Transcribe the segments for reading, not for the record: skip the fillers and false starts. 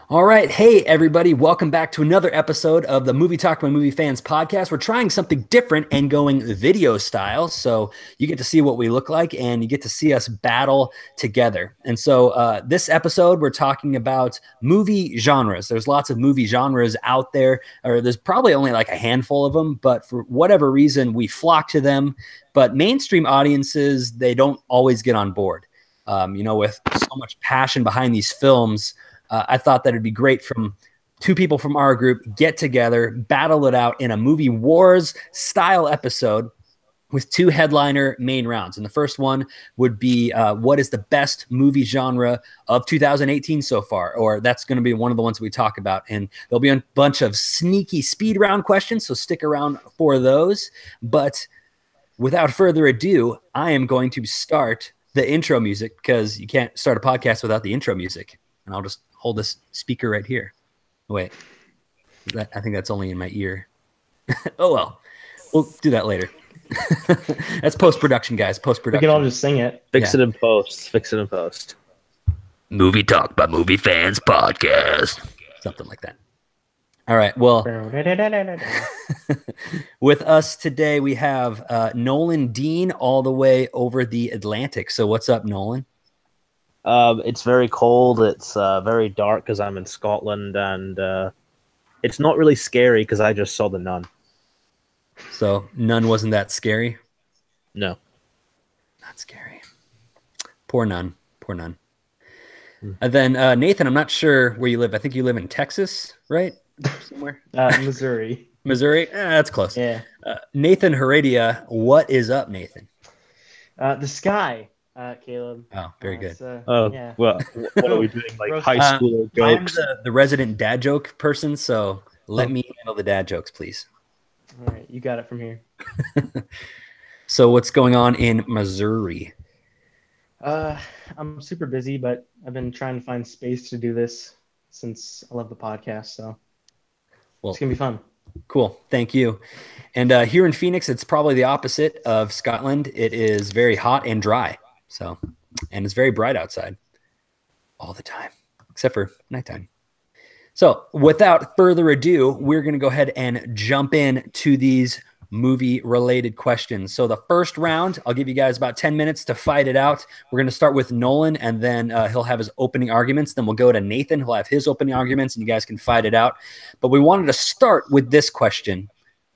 All right. Hey, everybody. Welcome back to another episode of the Movie Talk by Movie Fans podcast. We're trying something different and going video style. So you get to see what we look like and you get to see us battle together. And so this episode, we're talking about movie genres. There's lots of movie genres out there, or there's probably only like a handful of them, but for whatever reason, we flock to them. But mainstream audiences, they don't always get on board. With so much passion behind these films, I thought that it'd be great from two people from our group get together, battle it out in a movie wars style episode with two headliner main rounds. And the first one would be what is the best movie genre of 2018 so far? Or that's going to be one of the ones we talk about. And there'll be a bunch of sneaky speed round questions, so stick around for those. But without further ado, I am going to start the intro music because you can't start a podcast without the intro music. And I'll just hold this speaker right here. Wait, I think that's only in my ear. Oh, well, we'll do that later. That's post-production, guys. We Post-production. can all just sing it. Fix it in post. Fix it in post. Movie Talk by Movie Fans podcast. Something like that. All right. Well, with us today, we have Nolan Dean all the way over the Atlantic. So what's up, Nolan? It's very cold. It's very dark because I'm in Scotland, and it's not really scary because I just saw The Nun. So Nun wasn't that scary? No. Not scary. Poor Nun. Poor Nun. And then Nathan, I'm not sure where you live. I think you live in Texas, right? Somewhere? Missouri. Missouri? That's close. Yeah. Nathan Heredia, what is up, Nathan? The sky, Caleb. Oh, very good. Yeah. Well, what are we doing? Like high school jokes? I'm the resident dad joke person, so let me handle the dad jokes, please. All right, you got it from here. So what's going on in Missouri? I'm super busy, but I've been trying to find space to do this since I love the podcast, so it's going to be fun. Cool. Thank you. And here in Phoenix, it's probably the opposite of Scotland. It is very hot and dry. And it's very bright outside all the time, except for nighttime. So without further ado, we're going to go ahead and jump in to these movie-related questions. So the first round, I'll give you guys about 10 minutes to fight it out. We're going to start with Nolan, and then he'll have his opening arguments. Then we'll go to Nathan. He'll have his opening arguments, and you guys can fight it out. But we wanted to start with this question.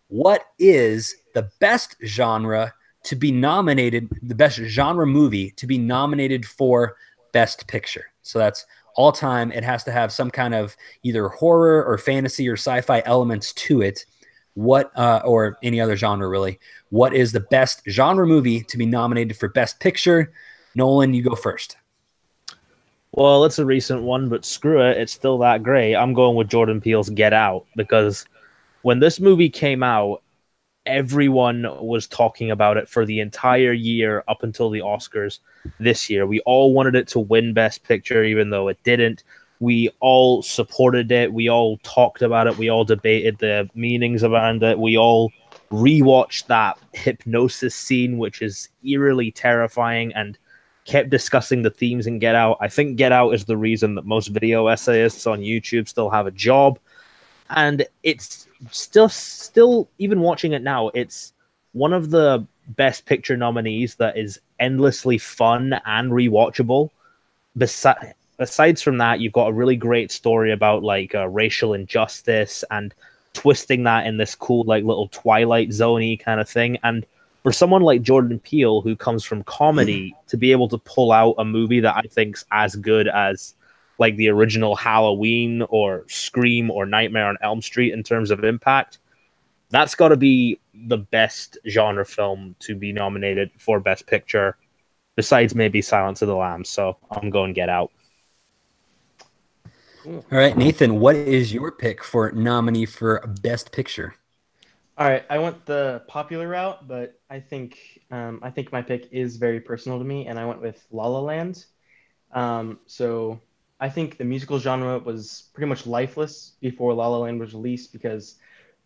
What is the best genre to be nominated, the best genre movie to be nominated for Best Picture? So that's all time. It has to have some kind of either horror or fantasy or sci-fi elements to it. What or any other genre, really. What is the best genre movie to be nominated for Best Picture? Nolan, you go first. Well, it's a recent one, but screw it. It's still that great. I'm going with Jordan Peele's Get Out, because when this movie came out, everyone was talking about it for the entire year up until the Oscars this year. We all wanted it to win Best Picture, even though it didn't. We all supported it. We all talked about it. We all debated the meanings around it. We all rewatched that hypnosis scene, which is eerily terrifying, and kept discussing the themes in Get Out. I think Get Out is the reason that most video essayists on YouTube still have a job. And it's still even watching it now, it's one of the Best Picture nominees that is endlessly fun and rewatchable. Aside from that, you've got a really great story about like racial injustice and twisting that in this cool like little Twilight Zone-y kind of thing. And for someone like Jordan Peele, who comes from comedy, to be able to pull out a movie that I think's as good as like the original Halloween or Scream or Nightmare on Elm Street in terms of impact, that's got to be the best genre film to be nominated for Best Picture, besides maybe Silence of the Lambs. So I'm going Get Out. All right, Nathan, what is your pick for nominee for Best Picture? All right, I went the popular route, but I think my pick is very personal to me, and I went with La La Land. So I think the musical genre was pretty much lifeless before La La Land was released, because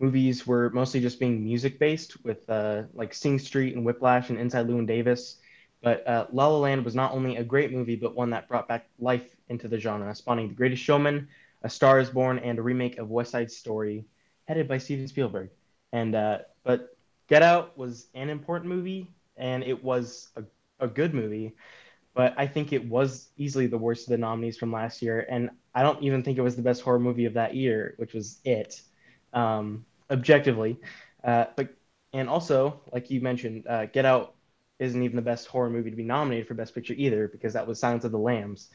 movies were mostly just being music-based with like Sing Street and Whiplash and Inside Llewyn Davis. But La La Land was not only a great movie, but one that brought back life into the genre, spawning The Greatest Showman, A Star Is Born, and a remake of West Side Story, headed by Steven Spielberg. And but Get Out was an important movie, and it was a good movie. But I think it was easily the worst of the nominees from last year, and I don't even think it was the best horror movie of that year, which was It, objectively. But and also, like you mentioned, Get Out isn't even the best horror movie to be nominated for Best Picture either, because that was Silence of the Lambs.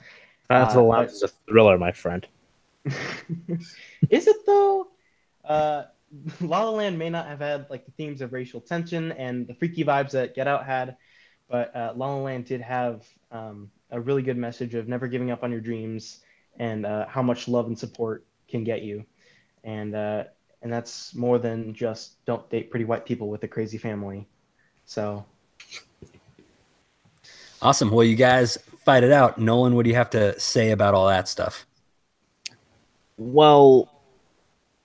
Silence of the Lambs But is a thriller, my friend. is it though? Uh, La La Land may not have had like the themes of racial tension and the freaky vibes that Get Out had, but La La Land did have a really good message of never giving up on your dreams and how much love and support can get you, and uh, and that's more than just don't date pretty white people with a crazy family. So Awesome. Well, you guys fight it out. Nolan, what do you have to say about all that stuff? Well,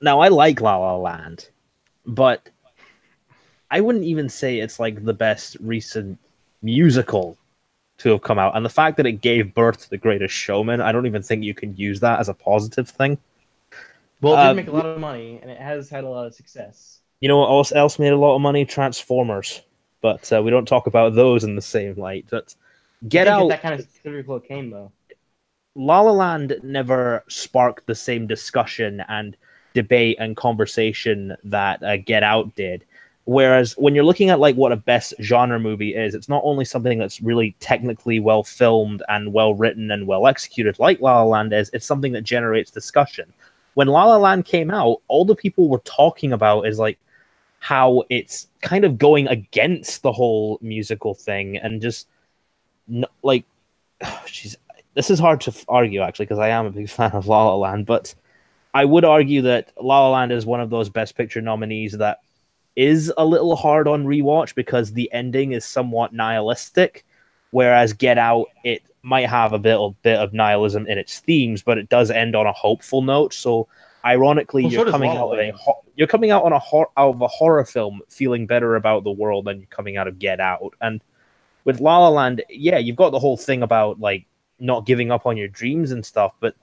now I like La La Land, but I wouldn't even say it's like the best recent musical to have come out. And the fact that it gave birth to The Greatest Showman, I don't even think you can use that as a positive thing. well, it did make a lot of money and it has had a lot of success. You know what else made a lot of money? Transformers. But we don't talk about those in the same light. But You Get can't get Out, that kind of critical acclaim though. La La Land never sparked the same discussion and debate and conversation that Get Out did. Whereas when you're looking at like what a best genre movie is, it's not only something that's really technically well filmed and well written and well executed, like La La Land is, it's something that generates discussion. When La La Land came out, all the people were talking about is like how it's kind of going against the whole musical thing and just like, she's this is hard to argue actually because I am a big fan of La La Land, but I would argue that La La Land is one of those Best Picture nominees that is a little hard on rewatch because the ending is somewhat nihilistic, whereas Get Out it might have a bit of nihilism in its themes, but it does end on a hopeful note. So ironically, Well, so you're does coming La La out of Land. you're coming out on out of a horror film feeling better about the world than you're coming out of Get Out. And with La La Land, yeah, you've got the whole thing about like not giving up on your dreams and stuff, but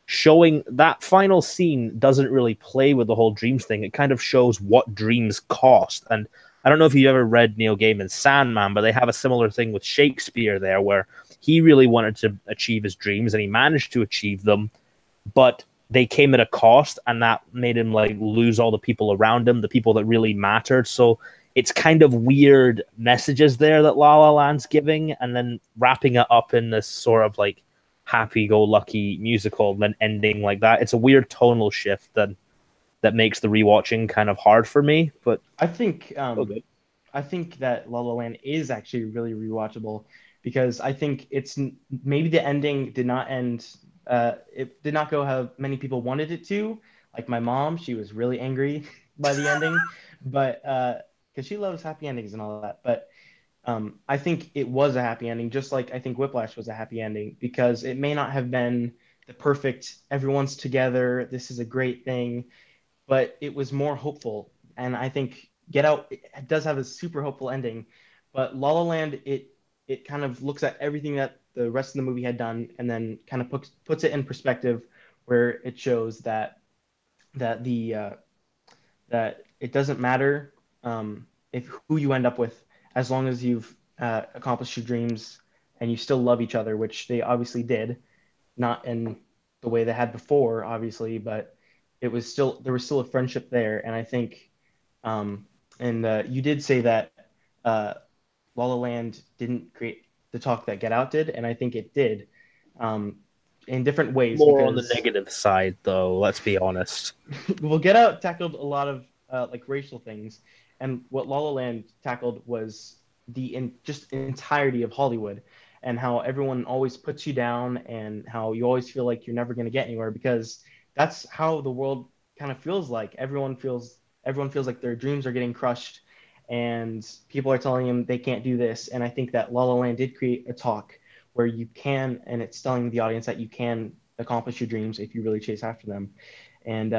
showing that final scene doesn't really play with the whole dreams thing. It kind of shows what dreams cost. And I don't know if you ever read Neil Gaiman's Sandman, but they have a similar thing with Shakespeare there where he really wanted to achieve his dreams and he managed to achieve them, but they came at a cost and that made him like lose all the people around him, the people that really mattered. So it's kind of weird messages there that La La Land's giving and then wrapping it up in this sort of like happy-go-lucky musical and then ending like that. It's a weird tonal shift that makes the rewatching kind of hard for me. But I think okay. I think that La La Land is actually really rewatchable because I think it's maybe the ending did not end. It did not go how many people wanted it to. Like my mom, she was really angry by the ending, but because she loves happy endings and all that. But I think it was a happy ending, just like I think Whiplash was a happy ending because it may not have been the perfect. Everyone's together. This is a great thing, but it was more hopeful. And I think Get Out it does have a super hopeful ending, but La La Land it kind of looks at everything that the rest of the movie had done and then kind of puts it in perspective, where it shows that the that it doesn't matter if who you end up with as long as you've accomplished your dreams and you still love each other, which they obviously did, not in the way they had before, obviously, but it was still there was still a friendship there, and I think, and you did say that uh, La La Land didn't create the talk that Get Out did, and I think it did, um, in different ways More on the because negative side, though, let's be honest. well, Get Out tackled a lot of like racial things, and what La La Land tackled was just entirety of Hollywood, and how everyone always puts you down, and how you always feel like you're never going to get anywhere because that's how the world kind of feels like. Everyone feels like their dreams are getting crushed, and people are telling them they can't do this. And I think that La La Land did create a talk where you can, and it's telling the audience that you can accomplish your dreams if you really chase after them. And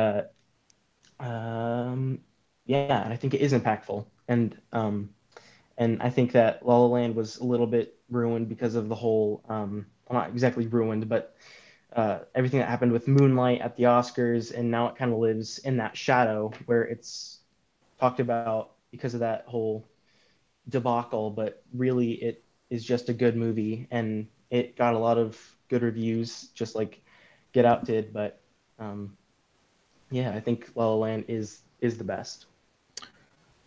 um, yeah, and I think it is impactful. And I think that La La Land was a little bit ruined because of the whole, well, not exactly ruined, but everything that happened with Moonlight at the Oscars, and now it kind of lives in that shadow where it's talked about because of that whole debacle, but really it is just a good movie and it got a lot of good reviews, just like Get Out did. But um, yeah, I think La La Land is the best.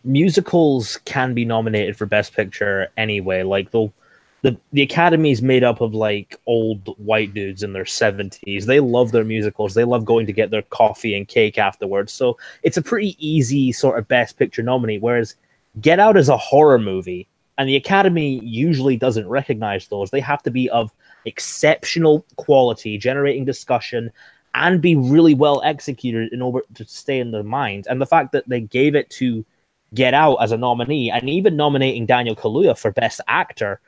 Musicals can be nominated for Best Picture anyway. Like the Academy is made up of like old white dudes in their 70s. They love their musicals. They love going to get their coffee and cake afterwards. So it's a pretty easy sort of Best Picture nominee. Whereas Get Out is a horror movie, and the Academy usually doesn't recognize those. They have to be of exceptional quality, generating discussion, and be really well executed in order to stay in their minds. And the fact that they gave it to Get Out as a nominee, and even nominating Daniel Kaluuya for Best Actor,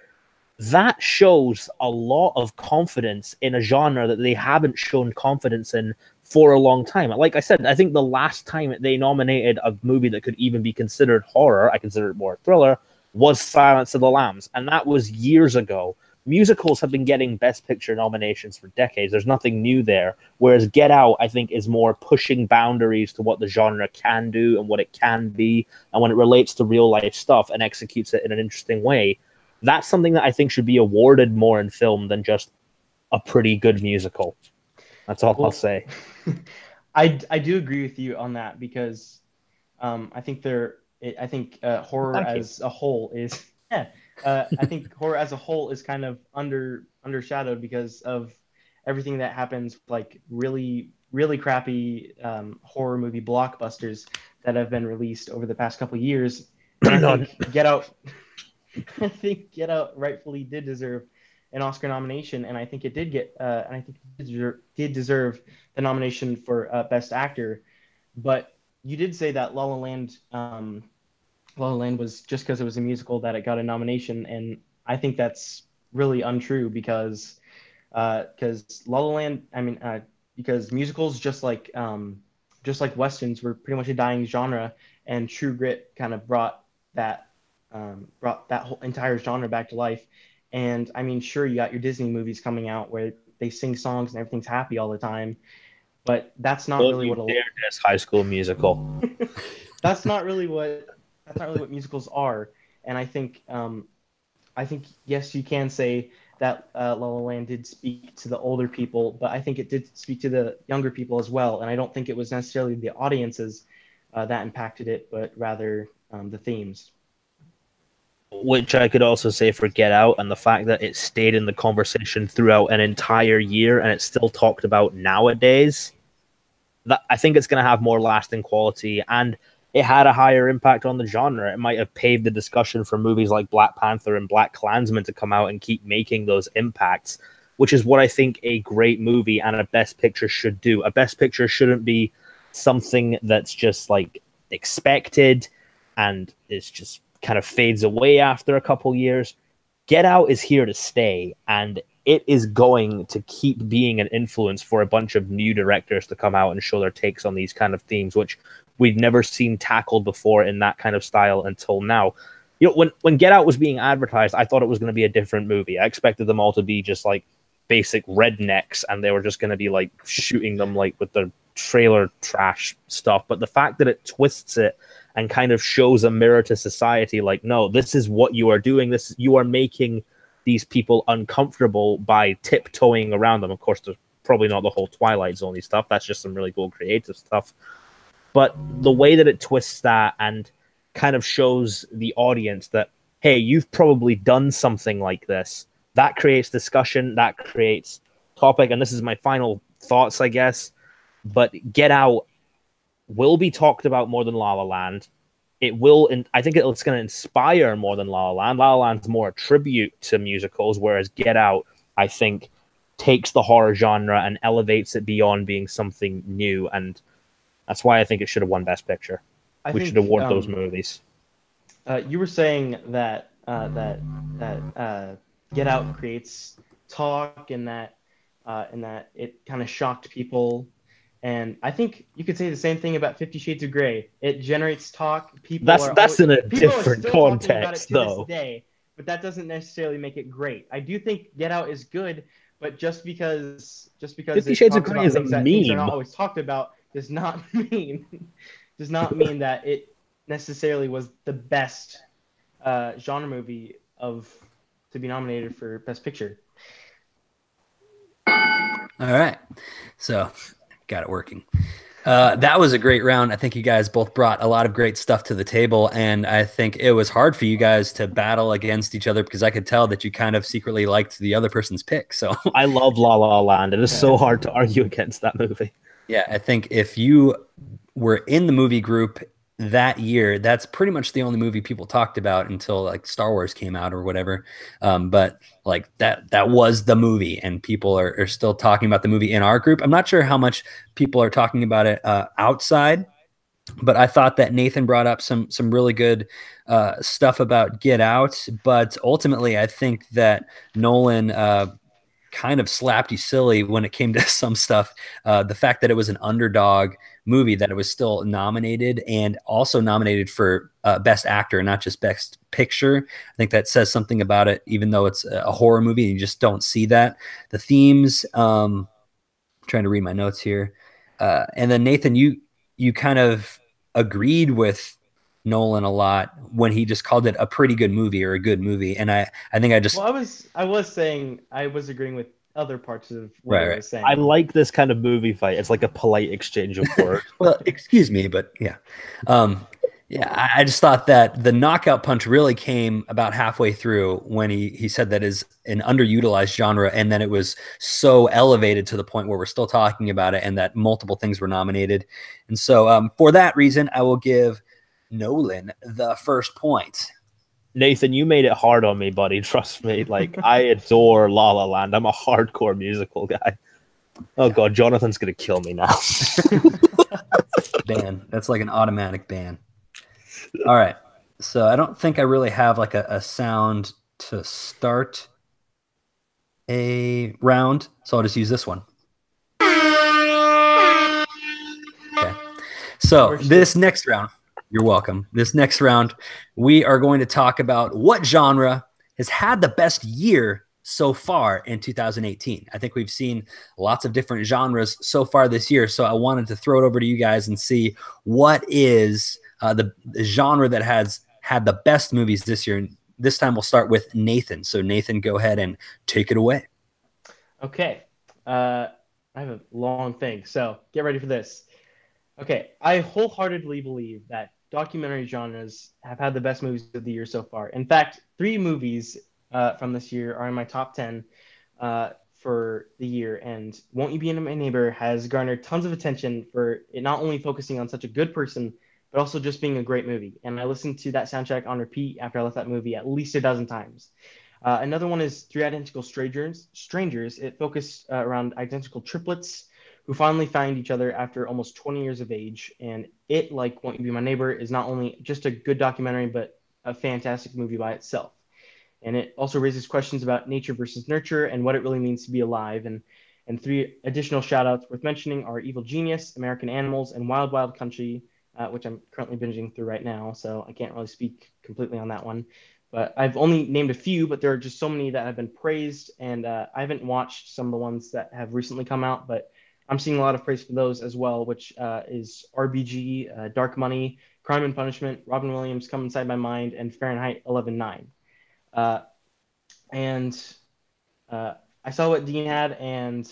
that shows a lot of confidence in a genre that they haven't shown confidence in for a long time. Like I said, I think the last time they nominated a movie that could even be considered horror, I consider it more thriller, was Silence of the Lambs, and that was years ago. Musicals have been getting Best Picture nominations for decades. There's nothing new there. Whereas Get Out, I think, is more pushing boundaries to what the genre can do and what it can be, and when it relates to real life stuff and executes it in an interesting way, that's something that I think should be awarded more in film than just a pretty good musical. That's all I'll say. I do agree with you on that because I think horror as a whole is yeah. I think horror as a whole is kind of undershadowed because of everything that happens, like really crappy horror movie blockbusters that have been released over the past couple of years. And I think Get Out, I think Get Out rightfully did deserve an Oscar nomination, and I think it did did deserve the nomination for Best Actor. But you did say that La La Land was just because it was a musical that it got a nomination, and I think that's really untrue because La La Land, because musicals just like westerns were pretty much a dying genre, and True Grit kind of brought that whole entire genre back to life. And I mean, sure, you got your Disney movies coming out where they sing songs and everything's happy all the time, but that's not Don't really you what dare diss High School Musical. that's not really what musicals are. And I think yes, you can say that La La Land did speak to the older people, but I think it did speak to the younger people as well. And I don't think it was necessarily the audiences that impacted it, but rather the themes. Which I could also say for Get Out, and the fact that it stayed in the conversation throughout an entire year and it's still talked about nowadays, that I think it's going to have more lasting quality, and it had a higher impact on the genre. It might have paved the discussion for movies like Black Panther and Black Klansman to come out and keep making those impacts, which is what I think a great movie and a Best Picture should do. A Best Picture shouldn't be something that's just like expected and it's just kind of fades away after a couple years. Get Out is here to stay, and it is going to keep being an influence for a bunch of new directors to come out and show their takes on these kind of themes, which we've never seen tackled before in that kind of style until now. You know, when Get Out was being advertised, I thought it was going to be a different movie. I expected them all to be just like basic rednecks, and they were just going to be like shooting them like with the trailer trash stuff. But the fact that it twists it and kind of shows a mirror to society, like, no, this is what you are doing. This, you are making these people uncomfortable by tiptoeing around them. Of course, there's probably not the whole Twilight Zone stuff. That's just some really cool creative stuff. But the way that it twists that and kind of shows the audience that, hey, you've probably done something like this, that creates discussion, that creates topic. And this is my final thoughts, I guess. But Get Out will be talked about more than La La Land. It will, and I think it's going to inspire more than La La Land. La La Land's more a tribute to musicals, whereas Get Out, I think, takes the horror genre and elevates it beyond being something new. And that's why I think it should have won Best Picture. We should award those movies. You were saying that Get Out creates talk and that it kind of shocked people. And I think you could say the same thing about 50 Shades of Grey. It generates talk. That's in a different context, though. This day, but that doesn't necessarily make it great. I do think Get Out is good, but just because 50 it Shades of talks Grey about is a things that are meme. not always talked about does not mean that it necessarily was the best genre movie to be nominated for Best Picture. All right. So got it working. That was a great round. I think you guys both brought a lot of great stuff to the table, and I think it was hard for you guys to battle against each other because I could tell that you kind of secretly liked the other person's pick. So I love La La Land. It is so hard to argue against that movie. yeah, I think if you were in the movie group that year, that's pretty much the only movie people talked about until like Star Wars came out or whatever. But like that was the movie, and people are still talking about the movie in our group. I'm not sure how much people are talking about it outside, but I thought that Nathan brought up some really good stuff about Get Out. But ultimately, I think that Nolan kind of slapped you silly when it came to some stuff. The fact that it was an underdog movie, that it was still nominated and also nominated for Best Actor, not just Best Picture. I think that says something about it, even though it's a horror movie and you just don't see that. The themes, trying to read my notes here. And then Nathan, you kind of agreed with Nolan a lot when he just called it a pretty good movie or a good movie. And I think I just Well, I was saying I was agreeing with other parts of what right, I right. was saying. I like this kind of movie fight. It's like a polite exchange of words. Well, excuse me, but yeah. Yeah, I just thought that the knockout punch really came about halfway through when he said that is an underutilized genre, and then it was so elevated to the point where we're still talking about it, and that multiple things were nominated. And so for that reason, I will give Nolan the first point. Nathan, you made it hard on me, buddy. Trust me. Like, I adore La La Land. I'm a hardcore musical guy. Oh, God, Jonathan's going to kill me now. Ban. That's like an automatic ban. All right. So I don't think I really have like a sound to start a round, so I'll just use this one. Okay. So this next round, you're welcome. This next round, we are going to talk about what genre has had the best year so far in 2018. I think we've seen lots of different genres so far this year, so I wanted to throw it over to you guys and see what is the genre that has had the best movies this year. And this time we'll start with Nathan. So Nathan, go ahead and take it away. Okay. I have a long thing, so get ready for this. Okay, I wholeheartedly believe that documentary genres have had the best movies of the year so far. In fact, 3 movies from this year are in my top 10 for the year, and Won't You Be My Neighbor has garnered tons of attention for it not only focusing on such a good person, but also just being a great movie. And I listened to that soundtrack on repeat after I left that movie at least a dozen times. Another one is Three Identical Strangers. It focused around identical triplets who finally find each other after almost 20 years of age. And it, like Won't You Be My Neighbor, is not only just a good documentary, but a fantastic movie by itself. And it also raises questions about nature versus nurture and what it really means to be alive. And 3 additional shout outs worth mentioning are Evil Genius, American Animals, and Wild Wild Country, which I'm currently binging through right now. So I can't really speak completely on that one. But I've only named a few, but there are just so many that have been praised. And I haven't watched some of the ones that have recently come out, but I'm seeing a lot of praise for those as well, which is RBG, Dark Money, Crime and Punishment, Robin Williams, Come Inside My Mind, and Fahrenheit 11/9. And I saw what Dean had, and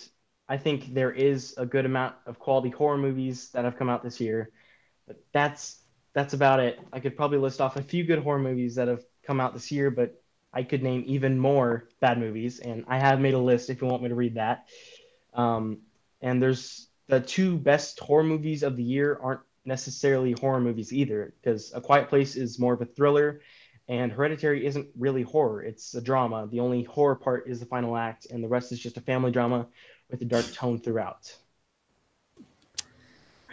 I think there is a good amount of quality horror movies that have come out this year. But that's about it. I could probably list off a few good horror movies that have come out this year, but I could name even more bad movies, and I have made a list if you want me to read that. And there's the 2 best horror movies of the year aren't necessarily horror movies either, because A Quiet Place is more of a thriller, and Hereditary isn't really horror. It's a drama. The only horror part is the final act, and the rest is just a family drama with a dark tone throughout.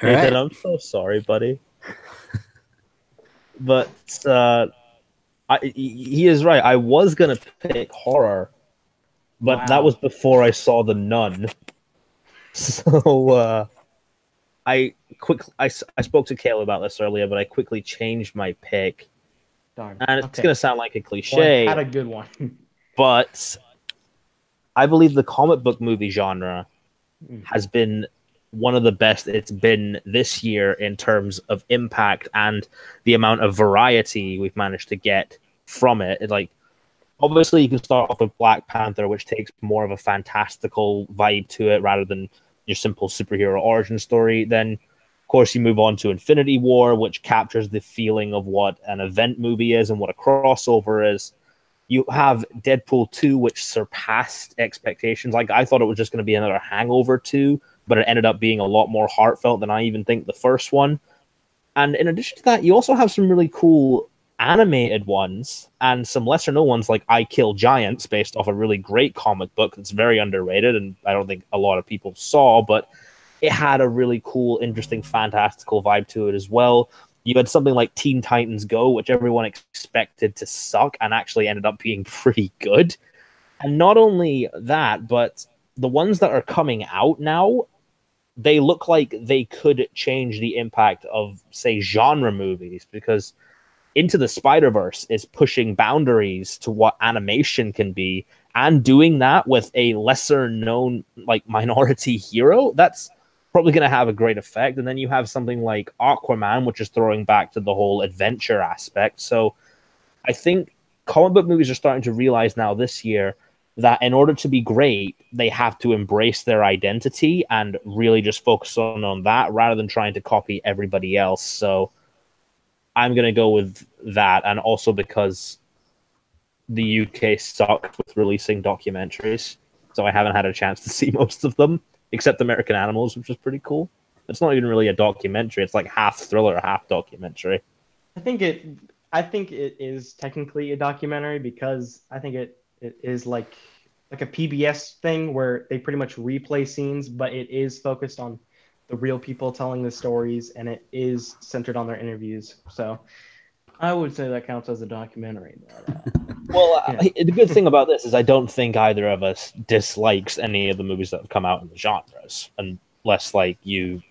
Nathan, I'm so sorry, buddy. But he is right. I was going to pick horror, but that was before I saw The Nun. So I spoke to Caleb about this earlier, but I quickly changed my pick. Darn. And it's Okay. going to sound like a cliche. Well, I had a good one. But I believe the comic book movie genre Mm. has been one of the best it's been this year in terms of impact and the amount of variety we've managed to get from it. Like, obviously, you can start off with Black Panther, which takes more of a fantastical vibe to it rather than your simple superhero origin story. Then, of course, you move on to Infinity War, which captures the feeling of what an event movie is and what a crossover is. You have Deadpool 2, which surpassed expectations. Like, I thought it was just going to be another Hangover 2, but it ended up being a lot more heartfelt than I even think the first one. And in addition to that, you also have some really cool animated ones and some lesser known ones like I Kill Giants, based off a really great comic book that's very underrated and I don't think a lot of people saw, but it had a really cool, interesting, fantastical vibe to it as well. You had something like Teen Titans Go, which everyone expected to suck and actually ended up being pretty good. And not only that, but the ones that are coming out now, they look like they could change the impact of, say, genre movies, because Into the Spider-Verse is pushing boundaries to what animation can be and doing that with a lesser known like minority hero. That's probably going to have a great effect. And then you have something like Aquaman, which is throwing back to the whole adventure aspect. So I think comic book movies are starting to realize now this year that in order to be great, they have to embrace their identity and really just focus on that rather than trying to copy everybody else. So I'm going to go with that. And also because the UK sucked with releasing documentaries. So I haven't had a chance to see most of them, except American Animals, which is pretty cool. It's not even really a documentary. It's like half thriller, half documentary. I think it. I think it is technically a documentary because I think it is like a PBS thing where they pretty much replay scenes, but it is focused on the real people telling the stories, and it is centered on their interviews. So I would say that counts as a documentary. But, Well, yeah. the good thing about this is I don't think either of us dislikes any of the movies that have come out in the genres, unless like you're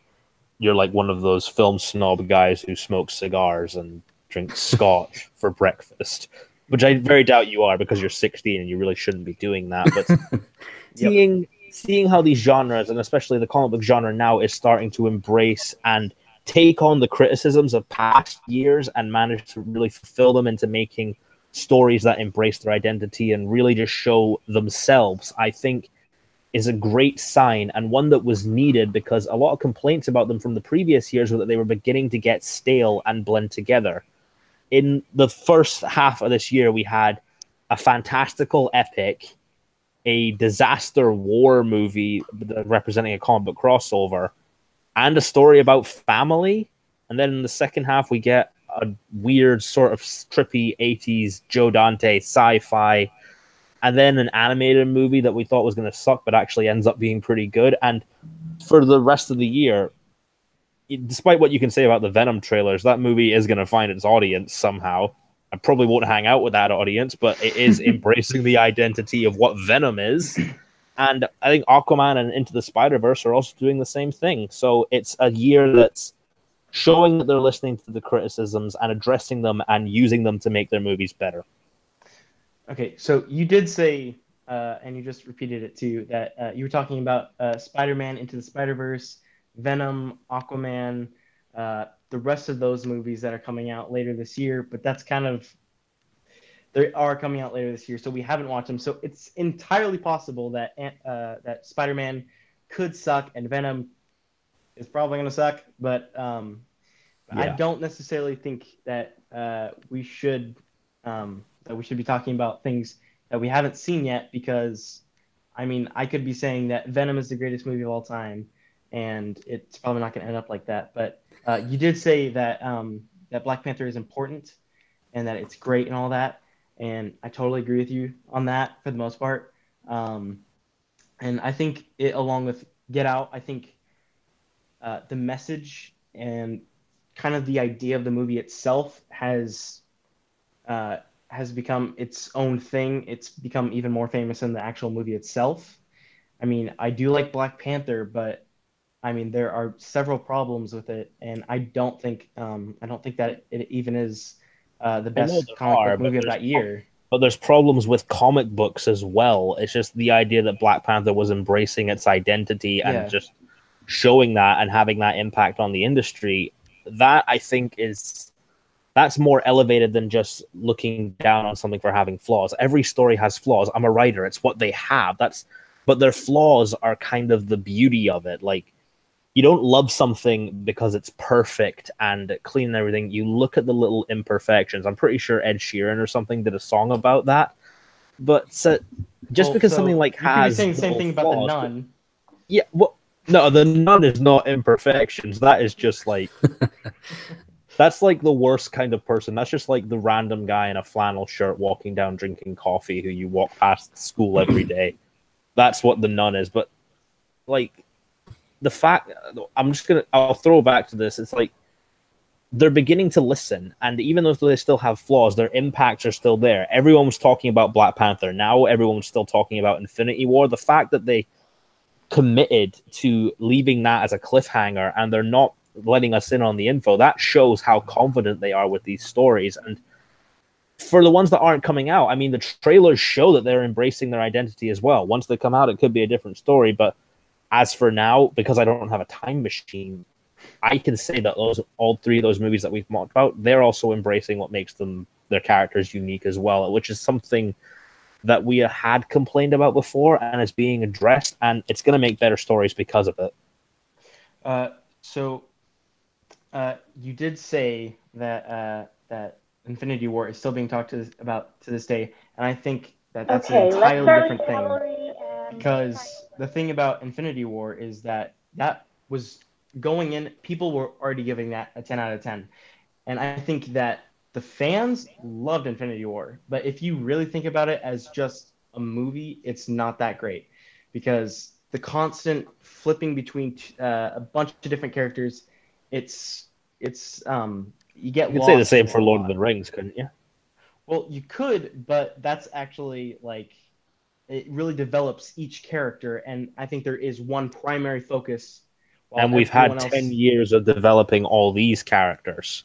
like one of those film snob guys who smokes cigars and drinks scotch for breakfast, which I very doubt you are because you're 16 and you really shouldn't be doing that. But Yep. seeing how these genres, and especially the comic book genre now, is starting to embrace and take on the criticisms of past years and manage to really fulfill them into making stories that embrace their identity and really just show themselves, I think is a great sign and one that was needed, because a lot of complaints about them from the previous years were that they were beginning to get stale and blend together. In the first half of this year, we had a fantastical epic, a disaster war movie representing a comic book crossover, and a story about family. And then in the second half, we get a weird sort of trippy 80s Joe Dante sci-fi, and then an animated movie that we thought was going to suck but actually ends up being pretty good. And for the rest of the year, despite what you can say about the Venom trailers, that movie is going to find its audience somehow. I probably won't hang out with that audience, but it is embracing the identity of what Venom is. And I think Aquaman and Into the Spider-Verse are also doing the same thing. So it's a year that's showing that they're listening to the criticisms and addressing them and using them to make their movies better. Okay, so you did say, and you just repeated it too, that you were talking about Spider-Man Into the Spider-Verse, Venom, Aquaman, the rest of those movies that are coming out later this year, but that's kind of, they are coming out later this year, so we haven't watched them. So it's entirely possible that that Spider-Man could suck and Venom is probably going to suck, but I Yeah. don't necessarily think that we should be talking about things that we haven't seen yet, because I mean I could be saying that Venom is the greatest movie of all time, and it's probably not going to end up like that. But you did say that that Black Panther is important and that it's great and all that, and I totally agree with you on that for the most part. Um, and I think it, along with Get Out, I think the message and kind of the idea of the movie itself uh, has become its own thing. It's become even more famous than the actual movie itself. I mean, I do like Black Panther, but I mean there are several problems with it, and I don't think that it even is the I know best there comic are, book but movie of that year. But there's problems with comic books as well. It's just the idea that Black Panther was embracing its identity and Yeah. just showing that and having that impact on the industry. That I think that's more elevated than just looking down on something for having flaws. Every story has flaws. I'm a writer. It's what they have. But their flaws are kind of the beauty of it. Like, you don't love something because it's perfect and clean and everything. You look at the little imperfections. I'm pretty sure Ed Sheeran or something did a song about that. But just Well, because something so like you could be has saying the same little thing about the flaws, Nun. yeah, well, no, the Nun is not imperfections. That is just like that's like the worst kind of person. That's just like the random guy in a flannel shirt walking down drinking coffee who you walk past school every day. That's what the Nun is. But like the fact, I'll throw back to this. It's like they're beginning to listen, and even though they still have flaws, their impacts are still there. Everyone was talking about Black Panther. Now everyone's still talking about Infinity War. The fact that they committed to leaving that as a cliffhanger and they're not letting us in on the info, that shows how confident they are with these stories. And for the ones that aren't coming out, I mean, the trailers show that they're embracing their identity as well. Once they come out, it could be a different story. But as for now, because I don't have a time machine, I can say that all three of those movies that we've talked about, they're also embracing what makes their characters unique as well, which is something that we had complained about before and is being addressed, and it's going to make better stories because of it. So you did say that Infinity War is still being talked about to this day, and I think that that's an entirely different thing. Because the thing about Infinity War is that was going in, people were already giving that a 10 out of 10. And I think that the fans loved Infinity War. But if you really think about it as just a movie, it's not that great because the constant flipping between a bunch of different characters, it's you get You could say the lost in same it for a Lord of lot. the Rings, couldn't you? Well, you could, but that's actually like it really develops each character, and I think there is one primary focus, while And we've everyone had 10 else, years of developing all these characters.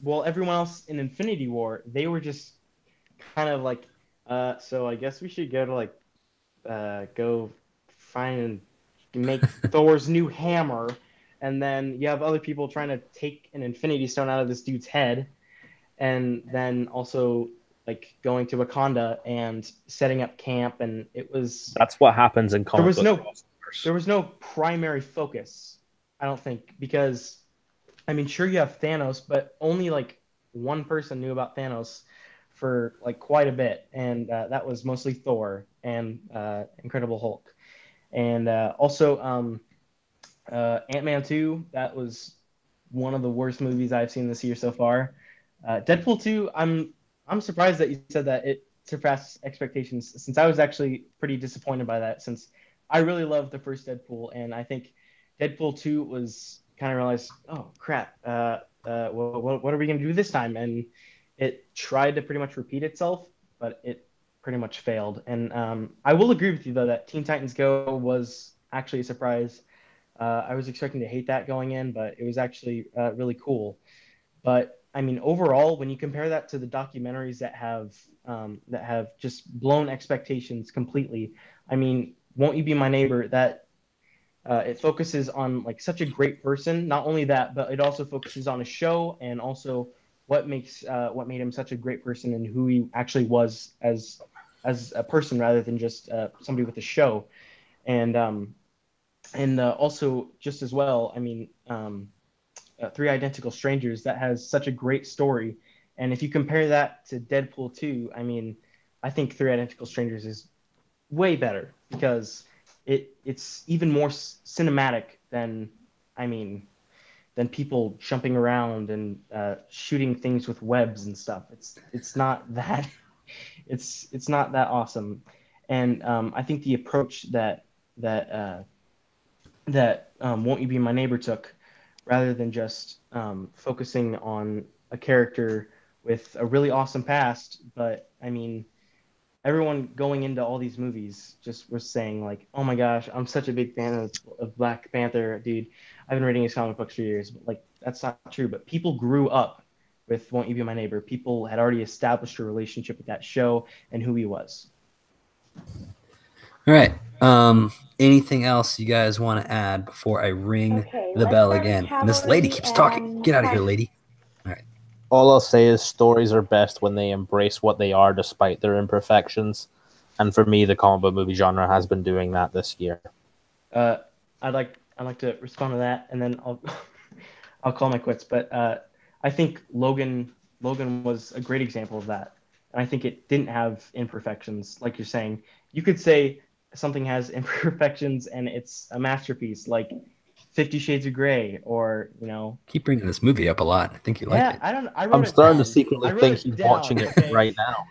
well, everyone else in Infinity War, they were just kind of like, so I guess we should go to like, go find and make Thor's new hammer, and then you have other people trying to take an Infinity Stone out of this dude's head, and then also like going to Wakanda and setting up camp, and it was That's what happens in there comic was book no crossovers. there was no primary focus, I don't think, because I mean, sure you have Thanos, but only like one person knew about Thanos for like quite a bit, and that was mostly Thor and Incredible Hulk, and also Ant-Man 2. That was one of the worst movies I've seen this year so far. Deadpool 2, I'm surprised that you said that it surpassed expectations since I was actually pretty disappointed by that since I really loved the first Deadpool, and I think Deadpool 2 was kind of realized, oh crap, what are we gonna do this time? And it tried to pretty much repeat itself, but it pretty much failed. And I will agree with you though that Teen Titans Go was actually a surprise. I was expecting to hate that going in, but it was actually really cool. But I mean, overall, when you compare that to the documentaries that have just blown expectations completely, I mean, Won't You Be My Neighbor? That it focuses on like such a great person. Not only that, but it also focuses on a show and also what made him such a great person and who he actually was as a person rather than just somebody with a show. And also just as well, I mean, Three Identical Strangers that has such a great story. And if you compare that to Deadpool 2, I mean, I think Three Identical Strangers is way better because it's even more cinematic than I mean than people jumping around and shooting things with webs and stuff. It's not that it's not that awesome, and I think the approach that Won't You Be My Neighbor took, rather than just focusing on a character with a really awesome past, but I mean everyone going into all these movies just was saying like, "Oh my gosh, I'm such a big fan of Black Panther, dude. I've been reading his comic books for years." But like, that's not true. But people grew up with Won't You Be My Neighbor. People had already established a relationship with that show and who he was. All right. Anything else you guys want to add before I ring the bell again? And this lady keeps talking. Get out of here, lady. All right. All I'll say is stories are best when they embrace what they are despite their imperfections. And for me, the comic book movie genre has been doing that this year. I'd like to respond to that, and then I'll call my quits. But I think Logan was a great example of that, and I think it didn't have imperfections, like you're saying. You could say something has imperfections and it's a masterpiece, like 50 Shades of Grey, or Keep bringing this movie up a lot. I think you like it. I'm starting to secretly think he's watching it right now.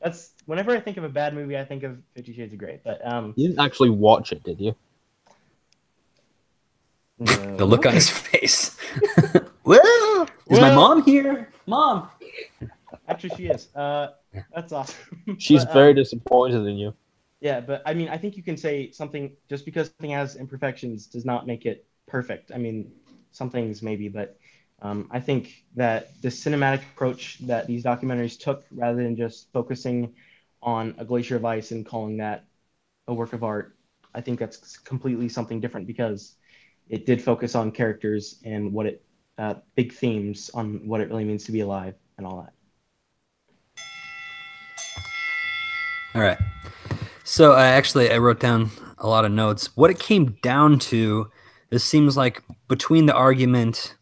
That's whenever I think of a bad movie, I think of 50 Shades of Grey. But you didn't actually watch it, did you? No. The look on his face. Well, is my mom here? Mom. Actually, she is. That's awesome. She's very disappointed in you. Yeah, but I mean, I think you can say something just because something has imperfections does not make it perfect. I mean, some things maybe, but I think that the cinematic approach that these documentaries took, rather than just focusing on a glacier of ice and calling that a work of art, I think that's completely something different, because it did focus on characters and what it big themes on what it really means to be alive and all that. All right. So I wrote down a lot of notes. What it came down to, this seems like between the argument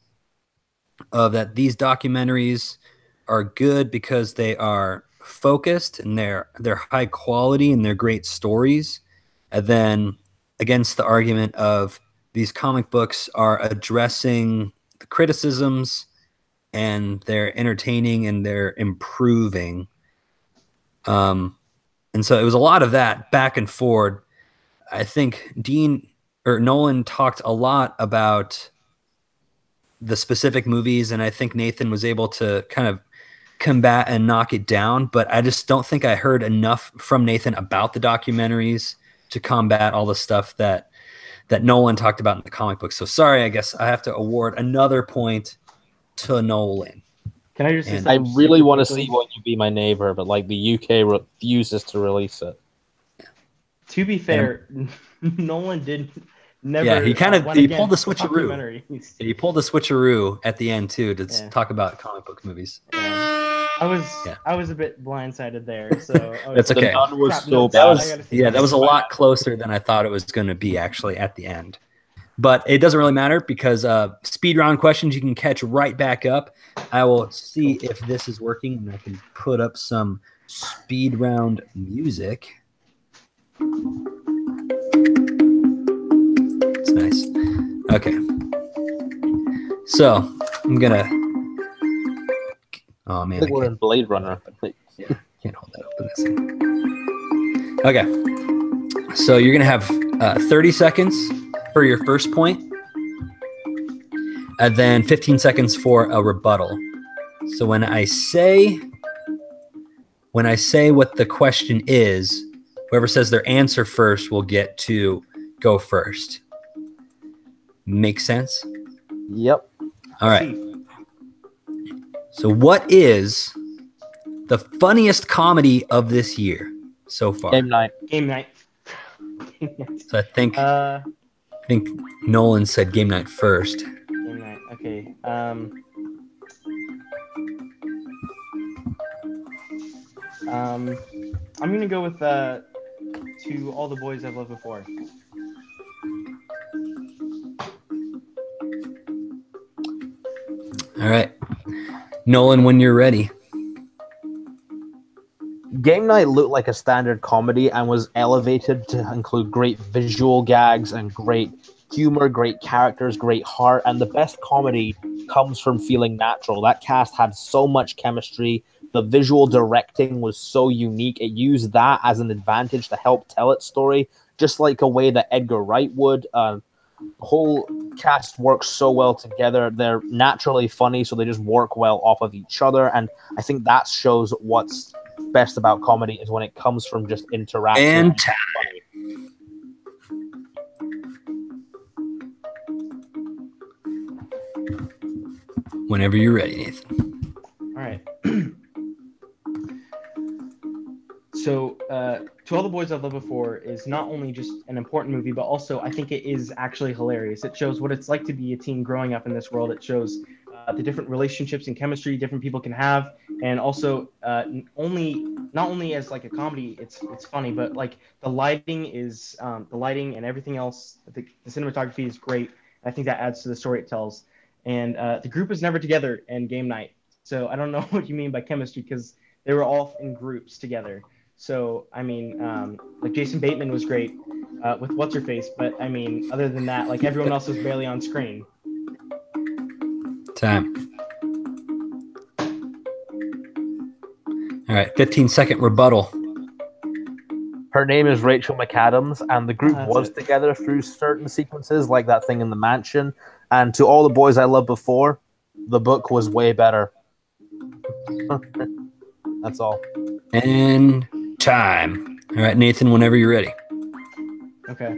of that these documentaries are good because they are focused and they're high quality and they're great stories, and then against the argument of these comic books are addressing the criticisms and they're entertaining and they're improving. And so it was a lot of that back and forth. I think Nolan talked a lot about the specific movies, and I think Nathan was able to kind of combat and knock it down, but I just don't think I heard enough from Nathan about the documentaries to combat all the stuff that Nolan talked about in the comic book. So sorry, I guess I have to award another point to Nolan. Can I just say I really want to see Won't You Be My Neighbor, but like the UK refuses to release it. To be fair, Nolan did never. Yeah, he pulled the switcheroo. He pulled the switcheroo at the end too to talk about comic book movies. Yeah. I was a bit blindsided there, so that's okay. The was so bad. That was a lot closer than I thought it was going to be actually at the end. But it doesn't really matter, because speed round questions you can catch right back up. I will see if this is working, and I can put up some speed round music. It's nice. Okay. So I'm gonna. Oh man, I think we're in Blade Runner. Yeah, can't hold that open. Okay. So you're gonna have 30 seconds for your first point, and then 15 seconds for a rebuttal. So when I say what the question is, whoever says their answer first will get to go first. Make sense? Yep. All right. So what is the funniest comedy of this year so far? Game night. So I think Nolan said Game Night first. Game Night. Okay. I'm gonna go with To All the Boys I've Loved Before. All right, Nolan, when you're ready. Game Night looked like a standard comedy and was elevated to include great visual gags and great humor, great characters, great heart, and the best comedy comes from feeling natural. That cast had so much chemistry. The visual directing was so unique. It used that as an advantage to help tell its story, just like a way that Edgar Wright would. The whole cast works so well together. They're naturally funny, so they just work well off of each other. And I think that shows what's best about comedy is when it comes from just interaction. And time. Whenever you're ready, Nathan. To All the Boys I've Loved Before is not only just an important movie, but also I think it is actually hilarious. It shows what it's like to be a teen growing up in this world. It shows the different relationships and chemistry different people can have, and also not only as like a comedy, it's funny, but like the lighting and everything else. The cinematography is great. I think that adds to the story it tells. And the group was never together in game night, so I don't know what you mean by chemistry because they were all in groups together. So I mean, like Jason Bateman was great with what's her face, but I mean, other than that, like everyone else was barely on screen. Time. All right, 15-second rebuttal. Her name is Rachel McAdams, and the group That's was it. together through certain sequences, like that thing in the mansion. And To All the Boys I Loved Before, the book was way better. That's all. And time. All right, Nathan, whenever you're ready. Okay.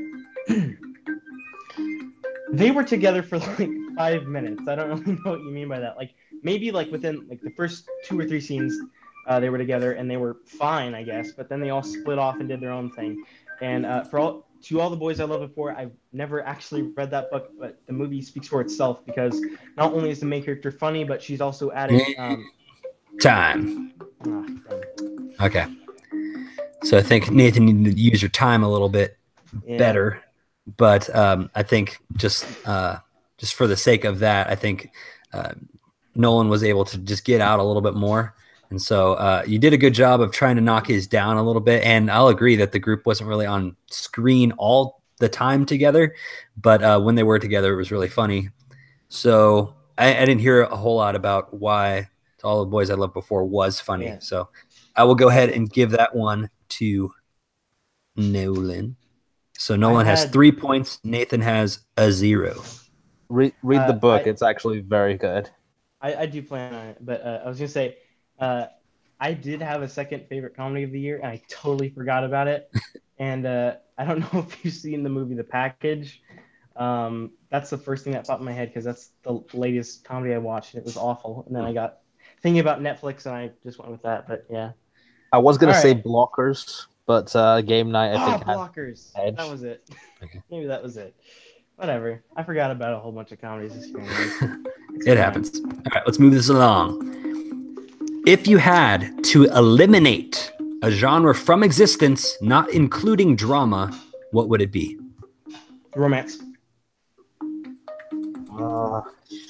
They were together for like 5 minutes. I don't really know what you mean by that. Like maybe like within like the first 2 or 3 scenes, they were together and they were fine, I guess. But then they all split off and did their own thing. And To All the Boys I Loved Before, I've never actually read that book, but the movie speaks for itself because not only is the main character funny, but she's also added. Time. Dang. Okay. So I think, Nathan, you need to use your time a little bit better. But I think just for the sake of that, I think Nolan was able to just get out a little bit more. And so you did a good job of trying to knock his down a little bit. And I'll agree that the group wasn't really on screen all the time together. But when they were together, it was really funny. So I didn't hear a whole lot about why To All the Boys I Loved Before was funny. Yeah. So I will go ahead and give that one to Nolan. So Nolan has 3 points. Nathan has a 0. Read the book. It's actually very good. I do plan on it, but I was going to say, I did have a second favorite comedy of the year, and I totally forgot about it. And I don't know if you've seen the movie The Package. That's the first thing that popped in my head because that's the latest comedy I watched, and it was awful. And then I got thinking about Netflix, and I just went with that. But yeah, I was going to say right. Blockers, but Game Night, I think, Blockers. Edge. That was it. Okay. Maybe that was it. Whatever. I forgot about a whole bunch of comedies this year. It happens. All right, let's move this along. If you had to eliminate a genre from existence, not including drama, what would it be? Romance.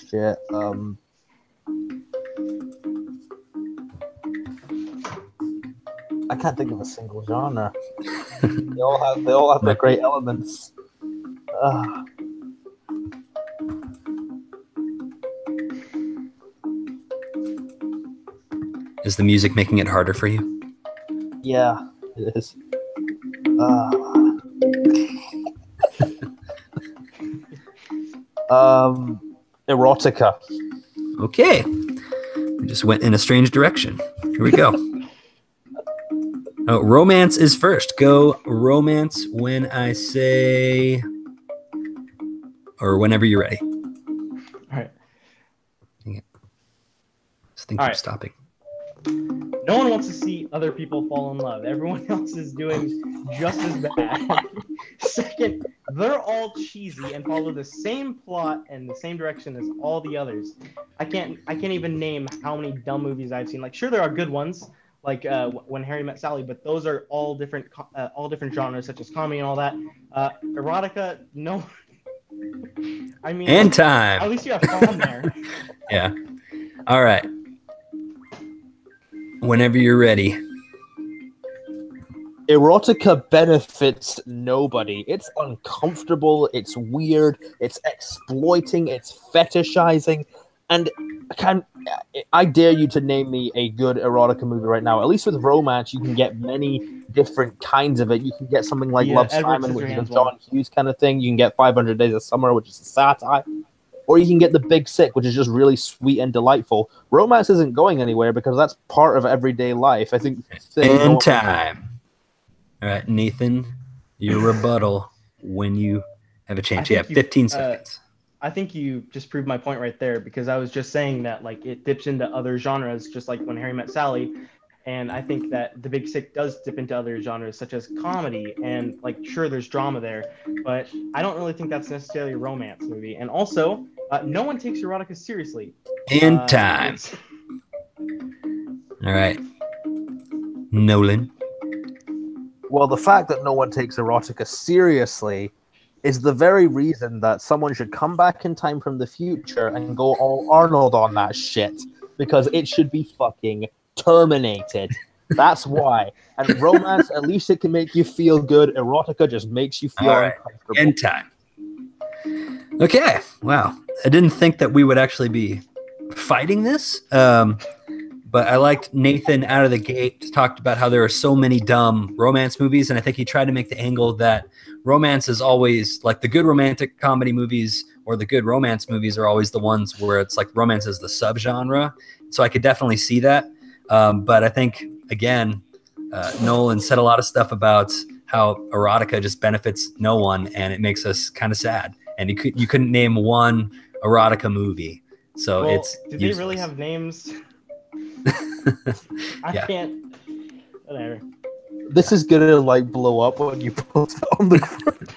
Shit. I can't think of a single genre. They all have their great elements. Is the music making it harder for you? Yeah, it is. Erotica. Okay. We just went in a strange direction. Here we go. Oh, romance is first. Go romance when I say, or whenever you're ready. All right. This thing All keeps right. stopping. No one wants to see other people fall in love. Everyone else is doing just as bad. Second, they're all cheesy and follow the same plot and the same direction as all the others. I can't even name how many dumb movies I've seen. Like, sure, there are good ones, like When Harry Met Sally, but those are all different genres, such as comedy and all that. Erotica, no. I mean, And time. At least you have fun there. Yeah. All right. Whenever you're ready. Erotica benefits nobody. It's uncomfortable, it's weird, it's exploiting, it's fetishizing, and I dare you to name me a good erotica movie right now. At least with romance, you can get many different kinds of it. You can get something like Love Edward Simon, which is a Scissorhands John one. Hughes kind of thing. You can get 500 Days of Summer, which is a satire. Or you can get The Big Sick, which is just really sweet and delightful. Romance isn't going anywhere because that's part of everyday life. I think. And time. All right, Nathan, your rebuttal when you have a chance. You have 15 seconds. I think you just proved my point right there because I was just saying that like it dips into other genres, just like When Harry Met Sally, And I think that The Big Sick does dip into other genres such as comedy and like sure there's drama there, but I don't really think that's necessarily a romance movie. And also, no one takes erotica seriously. In time. All right, Nolan. Well, the fact that no one takes erotica seriously is the very reason that someone should come back in time from the future and go all Arnold on that shit, because it should be fucking terminated. That's why. And romance, at least it can make you feel good. Erotica just makes you feel uncomfortable. In time. Okay. Wow. I didn't think that we would actually be fighting this. But I liked Nathan out of the gate talked about how there are so many dumb romance movies. And I think he tried to make the angle that romance is always like the good romantic comedy movies or the good romance movies are always the ones where it's like romance is the subgenre. So I could definitely see that. But I think, again, Nolan said a lot of stuff about how erotica just benefits no one and it makes us kind of sad. And you couldn't name one erotica movie. So well, it's did useless. they really have names? I can't. Whatever. This is gonna like blow up when you post it on the group.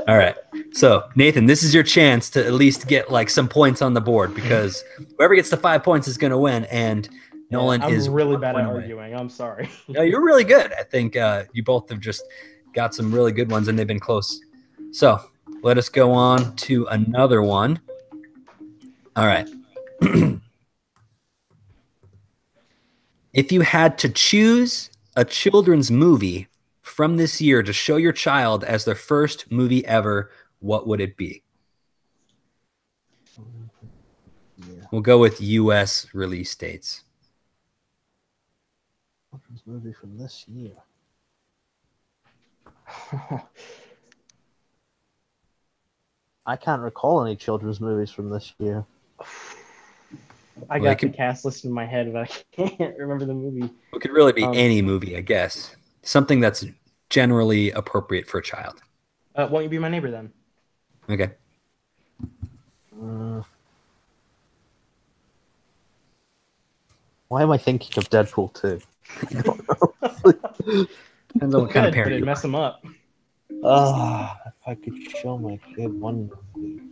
All right. So Nathan, this is your chance to at least get like some points on the board because whoever gets the 5 points is going to win. And Nolan is really bad at arguing. I'm sorry. No, you're really good. I think you both have just got some really good ones and they've been close. So let us go on to another one. All right. If you had to choose a children's movie from this year to show your child as their first movie ever, what would it be? Yeah. We'll go with U.S. release dates. Children's movie from this year. I can't recall any children's movies from this year. I got the cast list in my head, but I can't remember the movie. It could really be any movie, I guess. Something that's generally appropriate for a child. Won't You Be My Neighbor then? Okay. Why am I thinking of Deadpool 2? Depends on what kind of parent but it'd mess them up. If I could show my kid one movie.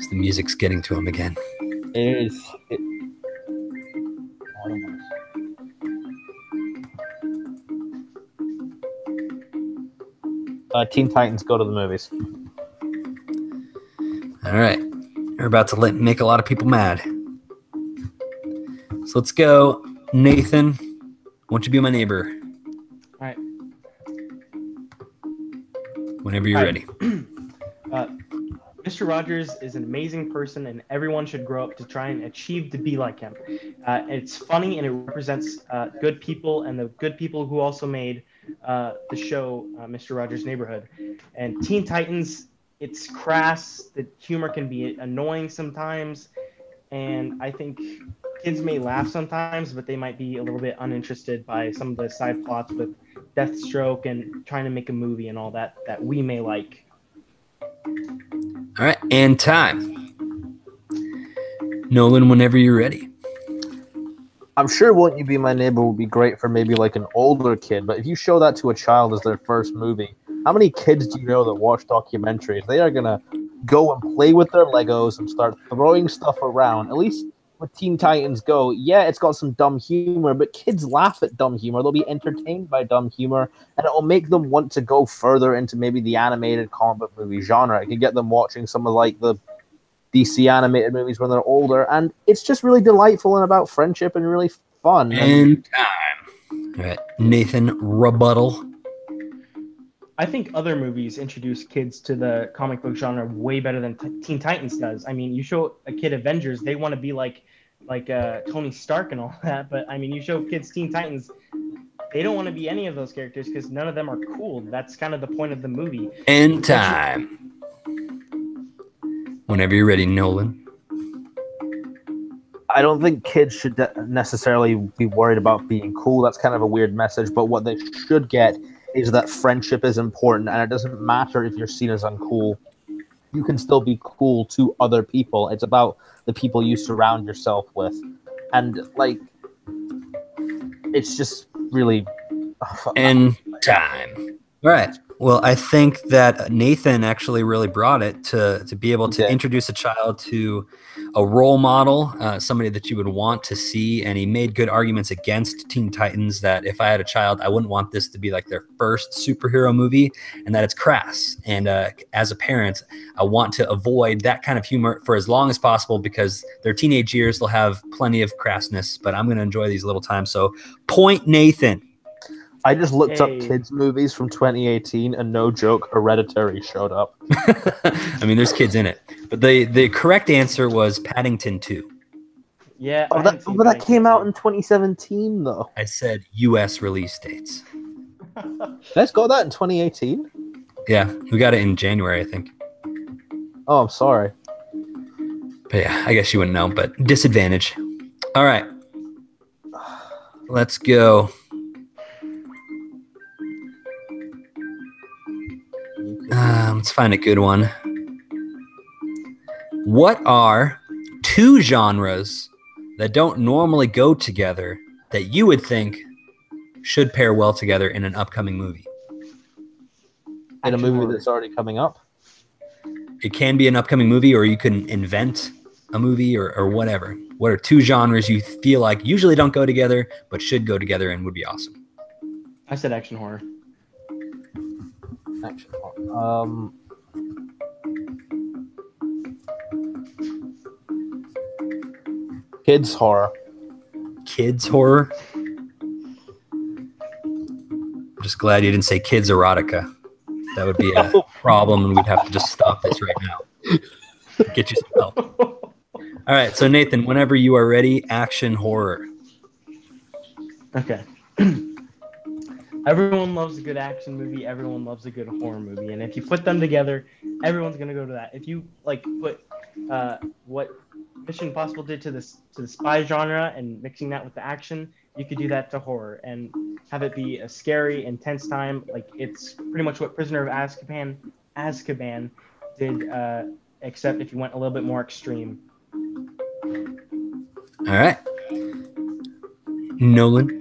The music's getting to him again. Teen Titans Go to the Movies. All right. You're about to make a lot of people mad. So let's go. Nathan, won't you be my neighbor? All right. Whenever you're ready. Mr. Rogers is an amazing person, and everyone should grow up to try and achieve to be like him. It's funny, and it represents good people, and the good people who also made the show Mr. Rogers' Neighborhood. And Teen Titans, it's crass. The humor can be annoying sometimes, and I think kids may laugh sometimes, but they might be a little bit uninterested by some of the side plots with Deathstroke and trying to make a movie and all that we may like. All right, and time. Nolan, whenever you're ready. I'm sure Won't You Be My Neighbor would be great for maybe like an older kid, but if you show that to a child as their first movie, how many kids do you know that watch documentaries? They are going to go and play with their Legos and start throwing stuff around. At least with Teen Titans Go, yeah, it's got some dumb humor, but kids laugh at dumb humor. They'll be entertained by dumb humor, and it will make them want to go further into maybe the animated comic book movie genre. It can get them watching some of like the DC animated movies when they're older, and it's just really delightful and about friendship and really fun. And time. All right, Nathan, rebuttal. I think other movies introduce kids to the comic book genre way better than Teen Titans does. I mean, you show a kid Avengers, they want to be like Tony Stark and all that. But I mean, you show kids Teen Titans, they don't want to be any of those characters because none of them are cool. That's kind of the point of the movie. And time. Whenever you're ready, Nolan. I don't think kids should necessarily be worried about being cool. That's kind of a weird message. But what they should get is that friendship is important, and it doesn't matter if you're seen as uncool. you can still be cool to other people. It's about the people you surround yourself with, and like, it's just really. And time. All right. Well, I think that Nathan actually really brought it to be able to introduce a child to a role model, somebody that you would want to see. And he made good arguments against Teen Titans, that if I had a child, I wouldn't want this to be like their first superhero movie, and that it's crass. And as a parent, I want to avoid that kind of humor for as long as possible, because their teenage years, they'll have plenty of crassness, but I'm going to enjoy these little times. So point Nathan. I just looked up kids movies from 2018, and no joke, Hereditary showed up. I mean, there's kids in it, but the correct answer was Paddington 2. Yeah, but that came out in 2017, though. I said U.S. release dates. Let's go that in 2018. Yeah, we got it in January, I think. Oh, I'm sorry. But yeah, I guess you wouldn't know, but disadvantage. All right, let's go. Let's find a good one. What are two genres that don't normally go together that you would think should pair well together in an upcoming movie? In a movie that's already coming up? It can be an upcoming movie, or you can invent a movie, or whatever. What are two genres you feel like usually don't go together but should go together and would be awesome? I said action horror. Action horror. Kids horror. Kids horror? I'm just glad you didn't say kids erotica. That would be a problem, and we'd have to just stop this right now. Get you some help. All right, so Nathan, whenever you are ready, action horror. Okay. Everyone loves a good action movie. Everyone loves a good horror movie. And if you put them together, everyone's gonna go to that. If you like put what Mission Impossible did to the spy genre and mixing that with the action, you could do that to horror and have it be a scary, intense time. Like, it's pretty much what Prisoner of Azkaban did, except if you went a little bit more extreme. All right, Nolan.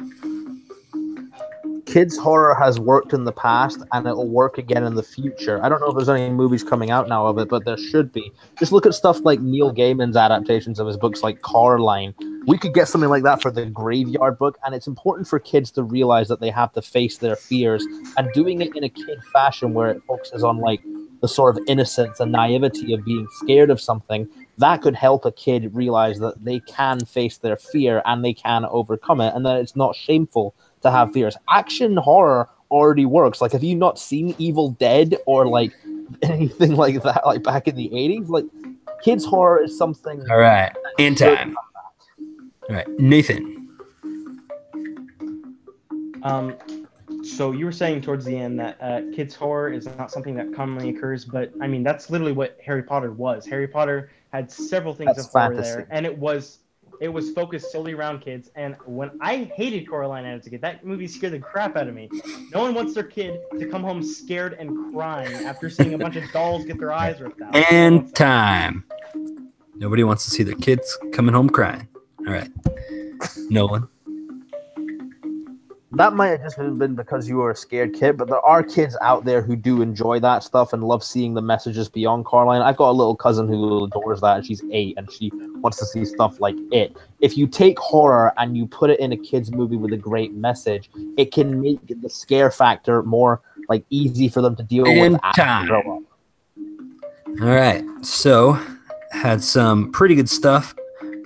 Kids horror has worked in the past, and it will work again in the future. I don't know if there's any movies coming out now of it, but there should be. Just look at stuff like Neil Gaiman's adaptations of his books, like Coraline. We could get something like that for the Graveyard Book, and it's important for kids to realize that they have to face their fears, and doing it in a kid fashion where it focuses on like the sort of innocence and naivety of being scared of something. That could help a kid realize that they can face their fear and they can overcome it, and that it's not shameful to have fears. Action horror already works. Like, have you not seen Evil Dead or like anything like that, like back in the 80s? Like, kids horror is something. All right, in time. All right, Nathan. So you were saying towards the end that kids horror is not something that commonly occurs, but I mean, that's literally what Harry Potter was. Harry Potter had several things of horror there, and it was focused solely around kids. And when I hated Coraline as a kid, that movie scared the crap out of me. No one wants their kid to come home scared and crying after seeing a bunch of dolls get their eyes ripped out. And time. Nobody wants to see their kids coming home crying. All right, Nolan. That might have just been because you were a scared kid, but there are kids out there who do enjoy that stuff and love seeing the messages beyond Coraline. I've got a little cousin who adores that, and she's 8, and she wants to see stuff like it. If you take horror and you put it in a kid's movie with a great message, it can make the scare factor more like easy for them to deal with after they grow up. All right, so had some pretty good stuff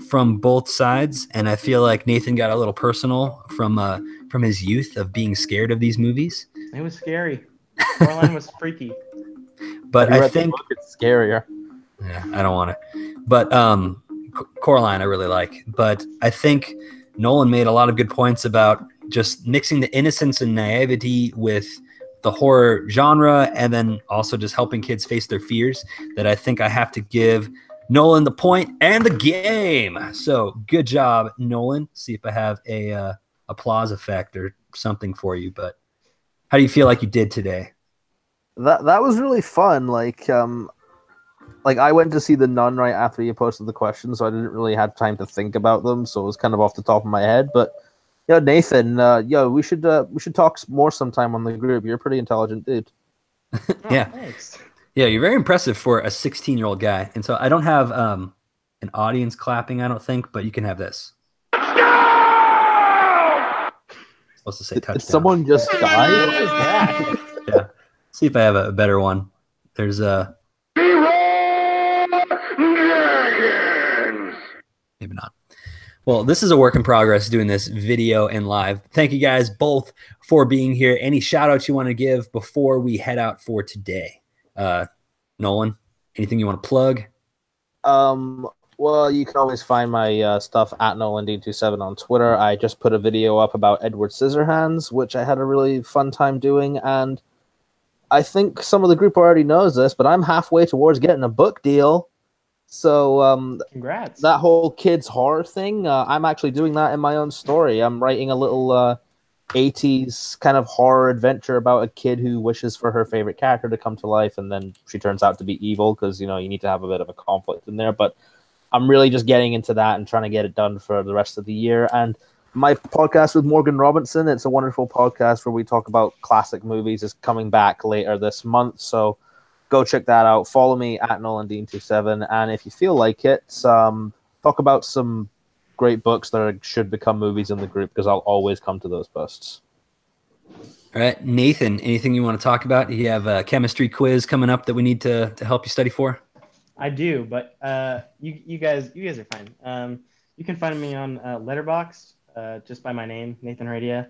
from both sides, and I feel like Nathan got a little personal from his youth of being scared of these movies. It was scary. Coraline was freaky. But I think it's scarier. Yeah, I don't want to. But Coraline I really like. But I think Nolan made a lot of good points about just mixing the innocence and naivety with the horror genre, and then also just helping kids face their fears, that I think I have to give Nolan the point and the game. So good job, Nolan. See if I have a applause effect or something for you. But how do you feel like you did today? That was really fun. Like like I went to see The Nun right after you posted the question, so I didn't really have time to think about them. So it was kind of off the top of my head. But yeah, Nathan, we should talk more sometime on the group. You're a pretty intelligent dude. Yeah, thanks. Yeah, you're very impressive for a 16-year-old guy. And so I don't have an audience clapping, I don't think, but you can have this. Supposed to say touchdown. Did someone just die? What is that? Yeah. See if I have a better one. There's a. Maybe not. Well, this is a work in progress doing this video and live. Thank you guys both for being here. Any shout outs you want to give before we head out for today? Nolan, anything you want to plug? Well, you can always find my stuff at NolanD27 on Twitter. I just put a video up about Edward Scissorhands, which I had a really fun time doing, and I think some of the group already knows this, but I'm halfway towards getting a book deal. So, congrats. That whole kids horror thing, I'm actually doing that in my own story. I'm writing a little 80s kind of horror adventure about a kid who wishes for her favorite character to come to life, and then she turns out to be evil because, you need to have a bit of a conflict in there. But I'm really just getting into that and trying to get it done for the rest of the year. And my podcast with Morgan Robinson, it's a wonderful podcast where we talk about classic movies, is coming back later this month. So go check that out. Follow me at NolanDean27. And if you feel like it, talk about some great books that should become movies in the group, because I'll always come to those posts. All right, Nathan, anything you want to talk about? You have a chemistry quiz coming up that we need to help you study for? I do, but you guys are fine. You can find me on Letterboxd just by my name, Nathan Heredia.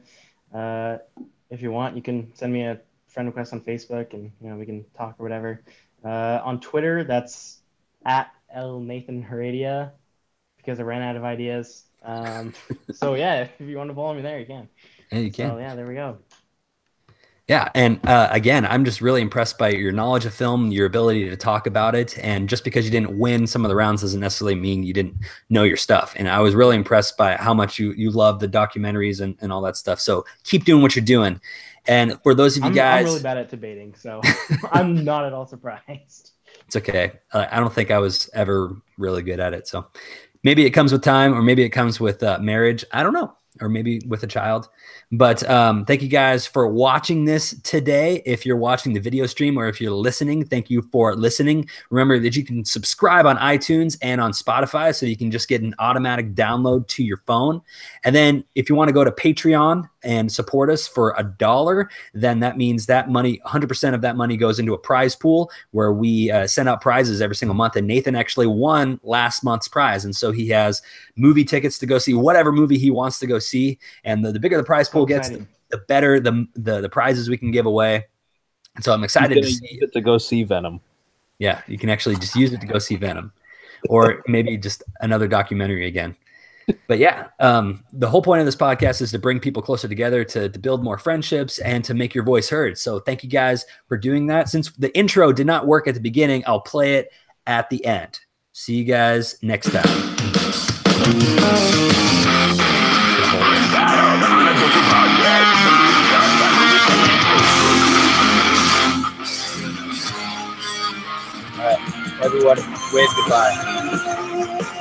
If you want, you can send me a friend request on Facebook, and we can talk or whatever. On Twitter, that's at Nathan Heredia, because I ran out of ideas. So yeah, if you want to follow me there, you can. Yeah, you can. So yeah, there we go. Yeah, and again, I'm just really impressed by your knowledge of film, your ability to talk about it, and just because you didn't win some of the rounds doesn't necessarily mean you didn't know your stuff. And I was really impressed by how much you love the documentaries and all that stuff. So keep doing what you're doing. And for those of you guys... I'm really bad at debating, so I'm not at all surprised. It's okay. I don't think I was ever really good at it. So maybe it comes with time, or maybe it comes with marriage. I don't know. Or maybe with a child. But thank you guys for watching this today. If you're watching the video stream, or if you're listening, thank you for listening. Remember that you can subscribe on iTunes and on Spotify, so you can just get an automatic download to your phone. And then if you want to go to Patreon and support us for $1, then that means that money, 100% of that money goes into a prize pool where we send out prizes every single month. And Nathan actually won last month's prize. And so he has movie tickets to go see whatever movie he wants to go see. And the bigger the prize pool gets, the better the prizes we can give away. And so I'm excited to see it to go see Venom. Yeah, you can actually just use it to go see Venom, or maybe just another documentary again. But yeah, the whole point of this podcast is to bring people closer together, to build more friendships, and to make your voice heard. So thank you guys for doing that. Since the intro did not work at the beginning, I'll play it at the end. See you guys next time. All right, everyone, wave goodbye.